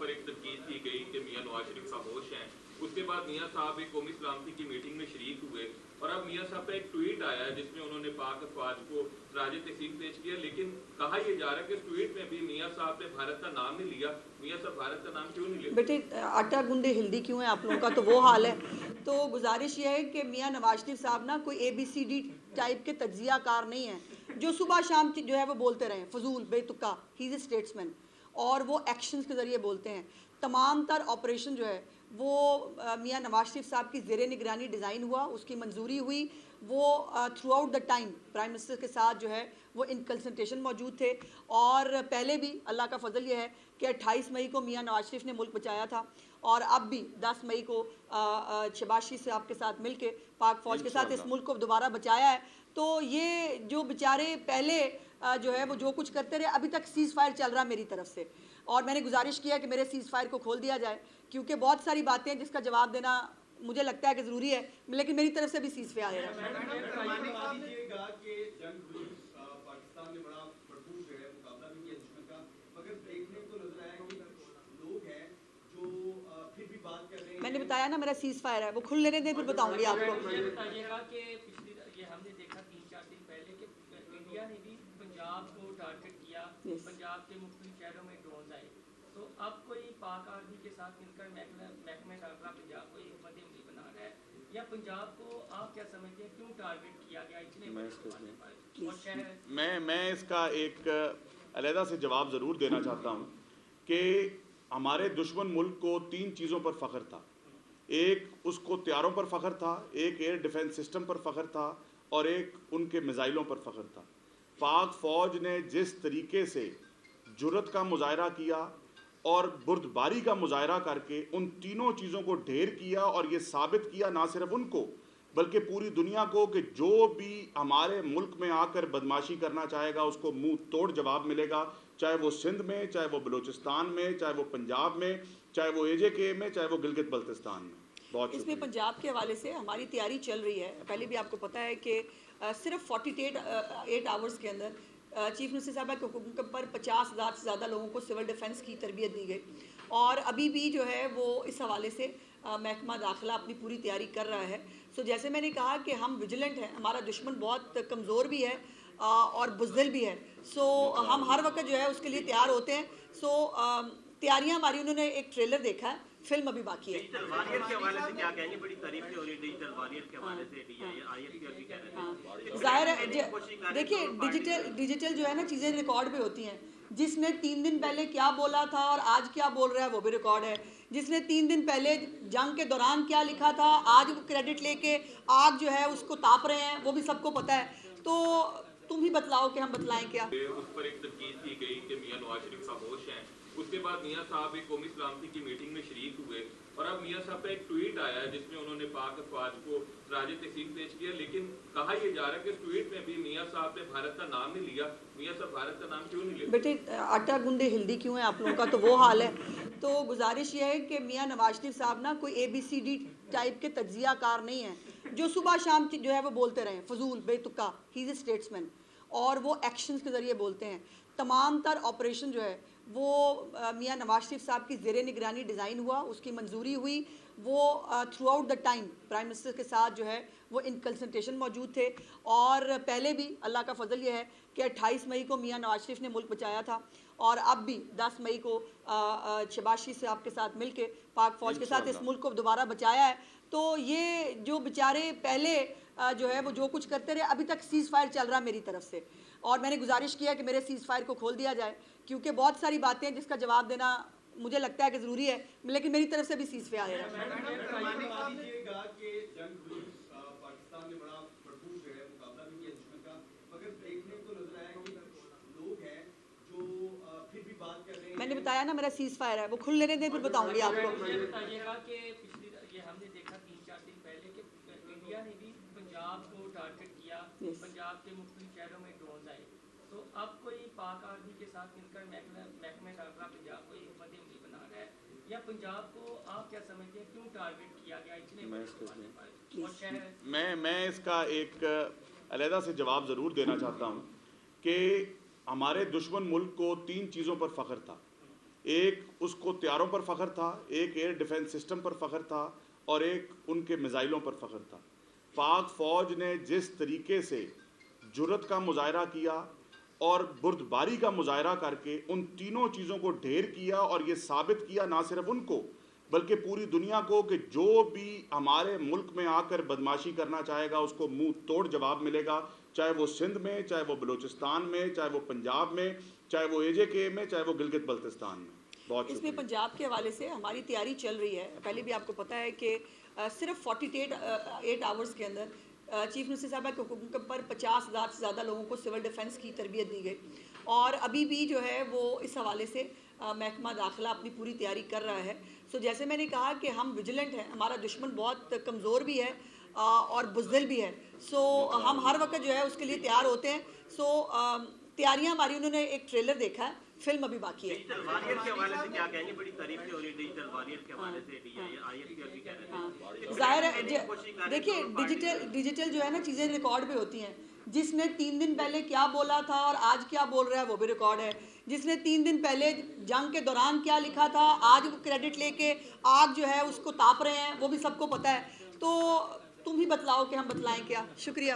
पर एक तनकीद की गई कि मियां नवाज शरीफ खामोश हैं। उसके बाद मियां साहब एक कौमी सलामती की मीटिंग में शरीक हुए और अब मियां साहब का एक ट्वीट आया है जिसमें उन्होंने पाक अफवाज को राज तहसीन पेश किया, लेकिन कहा यह जा रहा है कि इस ट्वीट में भी मियां साहब ने भारत का नाम नहीं लिया। मियां साहब भारत का नाम क्यों नहीं लिया? बेटे आटा गूंदे हिल्दी क्यों है आप लोगों का, तो वो हाल है। तो गुजारिश ये है कि मियां नवाज शरीफ साहब ना कोई ABCD टाइप के तज्जिया कार नहीं है जो सुबह शाम जो है वो बोलते रहें फजूल बेतुका। ही इज़ ए स्टेट्समैन और वो एक्शंस के ज़रिए बोलते हैं। तमाम तर ऑपरेशन जो है वो मियां नवाज शरीफ साहब की ज़ेरे निगरानी डिज़ाइन हुआ, उसकी मंजूरी हुई। वो through out the time prime minister के साथ जो है वो इन कंसल्टेशन मौजूद थे। और पहले भी अल्लाह का फजल ये है कि 28 मई को मियां नवाज शरीफ ने मुल्क बचाया था और अब भी 10 मई को शहबाज शरीफ साहब के साथ मिल के पाक फ़ौज के साथ इस मुल्क को दोबारा बचाया है। तो ये जो बेचारे पहले जो है वो जो कुछ करते रहे, अभी तक सीज़ फायर चल रहा मेरी तरफ से और मैंने गुजारिश किया कि मेरे सीज़ फायर को खोल दिया जाए क्योंकि बहुत सारी बातें हैं जिसका जवाब देना मुझे लगता है कि ज़रूरी है, लेकिन मेरी तरफ से भी सीज़ फायर है। मैंने बताया ना मेरा सीज़ फायर है, वो खुल लेने दें फिर बताऊंगी आपको। ये बताइएगा कि ये हमने देखा 3-4 दिन पहले कि इंडिया ने भी पंजाब को टारगेट किया, पंजाब के मुख्तलिफ शहरों में ड्रोन आए, तो अब कोई पाक आर्मी के साथ मिलकर महकमे दाखिला पंजाब को हुकूमत अमली बना रहा है, या पंजाब को आप क्या समझते हैं क्यों टारगेट किया गया इतने बड़े पैमाने पर? और शहर मैं इसका एक अलहदा से जवाब ज़रूर देना चाहता हूँ कि हमारे दुश्मन मुल्क को 3 चीज़ों पर फ़ख्र था। एक उसको त्यारों पर फ़ख्र था, एक एयर डिफेंस सिस्टम पर फ़ख्र था और एक उनके मिज़ाइलों पर फ़ख्र था। पाक फ़ौज ने जिस तरीके से जुर्रत का मुजाहरा किया और बुर्दबारी का मुजाहरा करके उन तीनों चीज़ों को ढेर किया और ये साबित किया ना सिर्फ उनको बल्कि पूरी दुनिया को कि जो भी हमारे मुल्क में आकर बदमाशी करना चाहेगा उसको मुंह तोड़ जवाब मिलेगा, चाहे वो सिंध में, चाहे वो बलूचिस्तान में, चाहे वो पंजाब में, चाहे वो AJK में, चाहे वो गिलगित बल्तिस्तान में। बहुत इसमें पंजाब के हवाले से हमारी तैयारी चल रही है। पहले भी आपको पता है कि सिर्फ 48 आवर्स के अंदर चीफ मिनिस्टर साहब के हुक्म पर 50,000 से ज़्यादा लोगों को सिविल डिफेंस की तरबियत दी गई और अभी भी जो है वो इस हवाले से महकमा दाखिला अपनी पूरी तैयारी कर रहा है। सो जैसे मैंने कहा कि हम विजिलेंट हैं, हमारा दुश्मन बहुत कमज़ोर भी है और बुज़दिल भी है। सो हम हर वक्त जो है उसके लिए तैयार होते हैं। सो तैयारियां हमारी, उन्होंने एक ट्रेलर देखा है, फिल्म अभी बाकी है। डिजिटल वॉरियर के हवाले से क्या कहेंगे? बड़ी तारीफ हो रही है डिजिटल वॉरियर के हवाले से, ISP अभी कह रहे थे। ज़ाहिर है, देखिए डिजिटल जो है ना चीज़ें रिकॉर्ड भी होती हैं। जिसने 3 दिन पहले क्या बोला था और आज क्या बोल रहा है वो भी रिकॉर्ड है। जिसने 3 दिन पहले जंग के दौरान क्या लिखा था, आज वो क्रेडिट लेके आग जो है उसको ताप रहे हैं, वो भी सबको पता है। तो तुम ही बतलाओ कि हम बतलाएं क्या। उस पर एक तनकीद की गई कि मियां नवाज शरीफ खामोश हैं। उसके बाद मियां साहब एक कौमी सलामती की मीटिंग में शरीक हुए और अब मियां साहब का एक ट्वीट आया है जिसमें उन्होंने पाक अफवाज को राज तहसीन पेश किया, लेकिन कहा यह जा रहा है कि इस ट्वीट में भी मियां साहब ने भारत का नाम नहीं लिया। मियां साहब भारत का नाम क्यों नहीं लिया? बेटे आटा गूंदे हिल्दी क्यों है आप लोगों का, तो वो हाल है। तो गुजारिश ये है कि मियां नवाज शरीफ साहब ना कोई ABCD टाइप के तज्जिया कार नहीं है जो सुबह शाम जो है वो बोलते रहें फजूल बेतुका। ही इज़ ए स्टेट्समैन और वो एक्शंस के ज़रिए बोलते हैं। तमाम तर ऑपरेशन जो है वो मियां नवाज शरीफ साहब की ज़ेरे निगरानी डिज़ाइन हुआ, उसकी मंजूरी हुई। वो through out the time prime minister के साथ जो है वो इन कंसल्टेशन मौजूद थे। और पहले भी अल्लाह का फजल ये है कि 28 मई को मियां नवाज शरीफ ने मुल्क बचाया था और अब भी 10 मई को शहबाज शरीफ साहब के साथ मिल के पाक फ़ौज के साथ इस मुल्क को दोबारा बचाया है। तो ये जो बेचारे पहले जो है वो जो कुछ करते रहे, अभी तक सीज़ फायर चल रहा मेरी तरफ से और मैंने गुजारिश किया कि मेरे सीज़ फायर को खोल दिया जाए क्योंकि बहुत सारी बातें हैं जिसका जवाब देना मुझे लगता है कि ज़रूरी है, लेकिन मेरी तरफ से भी सीज़ फायर है। मैंने बताया ना मेरा सीज़ फायर है, वो खुल लेने दें फिर बताऊंगी आपको। ये बताइएगा कि ये हमने देखा 3-4 दिन पहले कि इंडिया ने भी पंजाब को टारगेट किया, पंजाब के मुख्तलिफ शहरों में ड्रोन आए, तो अब कोई पाक आर्मी के साथ मिलकर महकमे दाखिला पंजाब को हुकूमत अमली बना रहा है, या पंजाब को आप क्या समझते हैं क्यों टारगेट किया गया इतने बड़े पैमाने पर? और शहर मैं इसका एक अलहदा से जवाब ज़रूर देना चाहता हूँ कि हमारे दुश्मन मुल्क को 3 चीज़ों पर फ़ख्र था। ایک اس کو طیاروں پر فخر تھا، ایک ایئر ڈیفنس سسٹم پر فخر تھا، اور ایک ان کے میزائلوں پر فخر تھا۔ پاک فوج نے جس طریقے سے جرأت کا مظاہرہ کیا اور بردباری کا مظاہرہ کر کے ان تینوں چیزوں کو ڈھیر کیا، اور یہ ثابت کیا نہ صرف ان کو بلکہ پوری دنیا کو کہ جو بھی ہمارے ملک میں آ کر بدماشی کرنا چاہے گا اس کو منہ توڑ جواب ملے گا، چاہے وہ سندھ میں، چاہے وہ بلوچستان میں، چاہے وہ پنجاب میں، چاہے وہ AJK میں، چاہے وہ گلگت بلتستان میں۔ بہت اس میں شکریہ۔ پنجاب کے حوالے سے ہماری تیاری چل رہی ہے۔ پہلے بھی آپ کو پتہ ہے کہ صرف 48 آورز کے اندر چیف منسٹر صاحبہ کے حکم پر 50,000 سے زیادہ لوگوں کو سول ڈیفنس کی تربیت دی گئی، اور ابھی بھی جو ہے وہ اس حوالے سے محکمہ داخلہ اپنی پوری تیاری کر رہا ہے۔ سو جیسے میں نے کہا کہ ہم ویجیلنٹ ہیں، ہمارا دشمن بہت کمزور بھی ہے اور بزدل بھی ہے، سو ہم ہر وقت جو ہے اس کے لیے تیار ہوتے ہیں۔ سو تیاریاں ہماری، انہوں نے ایک ٹریلر دیکھا ہے، فلم ابھی باقی ہے۔ ڈیجیٹل واریئر کے حوالے سے کیا کہیں گے؟ بڑی تعریفیں ہو رہی ہے ڈیجیٹل واریئر کے حوالے سے IFPR بھی کہہ رہے ہیں۔ ظاہر ہے دیکھیے ڈیجیٹل جو ہے نا چیزیں ریکارڈ پہ ہوتی ہیں، جس نے 3 دن پہلے کیا بولا تھا اور آج کیا بول رہا ہے وہ بھی ریکارڈ ہے، جس نے 3 دن پہلے جنگ کے دوران کیا لکھا تھا آج وہ کریڈٹ لے کے آگ جو ہے اس کو تاپ رہے ہیں، وہ بھی سب کو پتہ ہے۔ تو تم ہی بتلاؤ کہ ہم بتلائیں کیا۔ شکریہ۔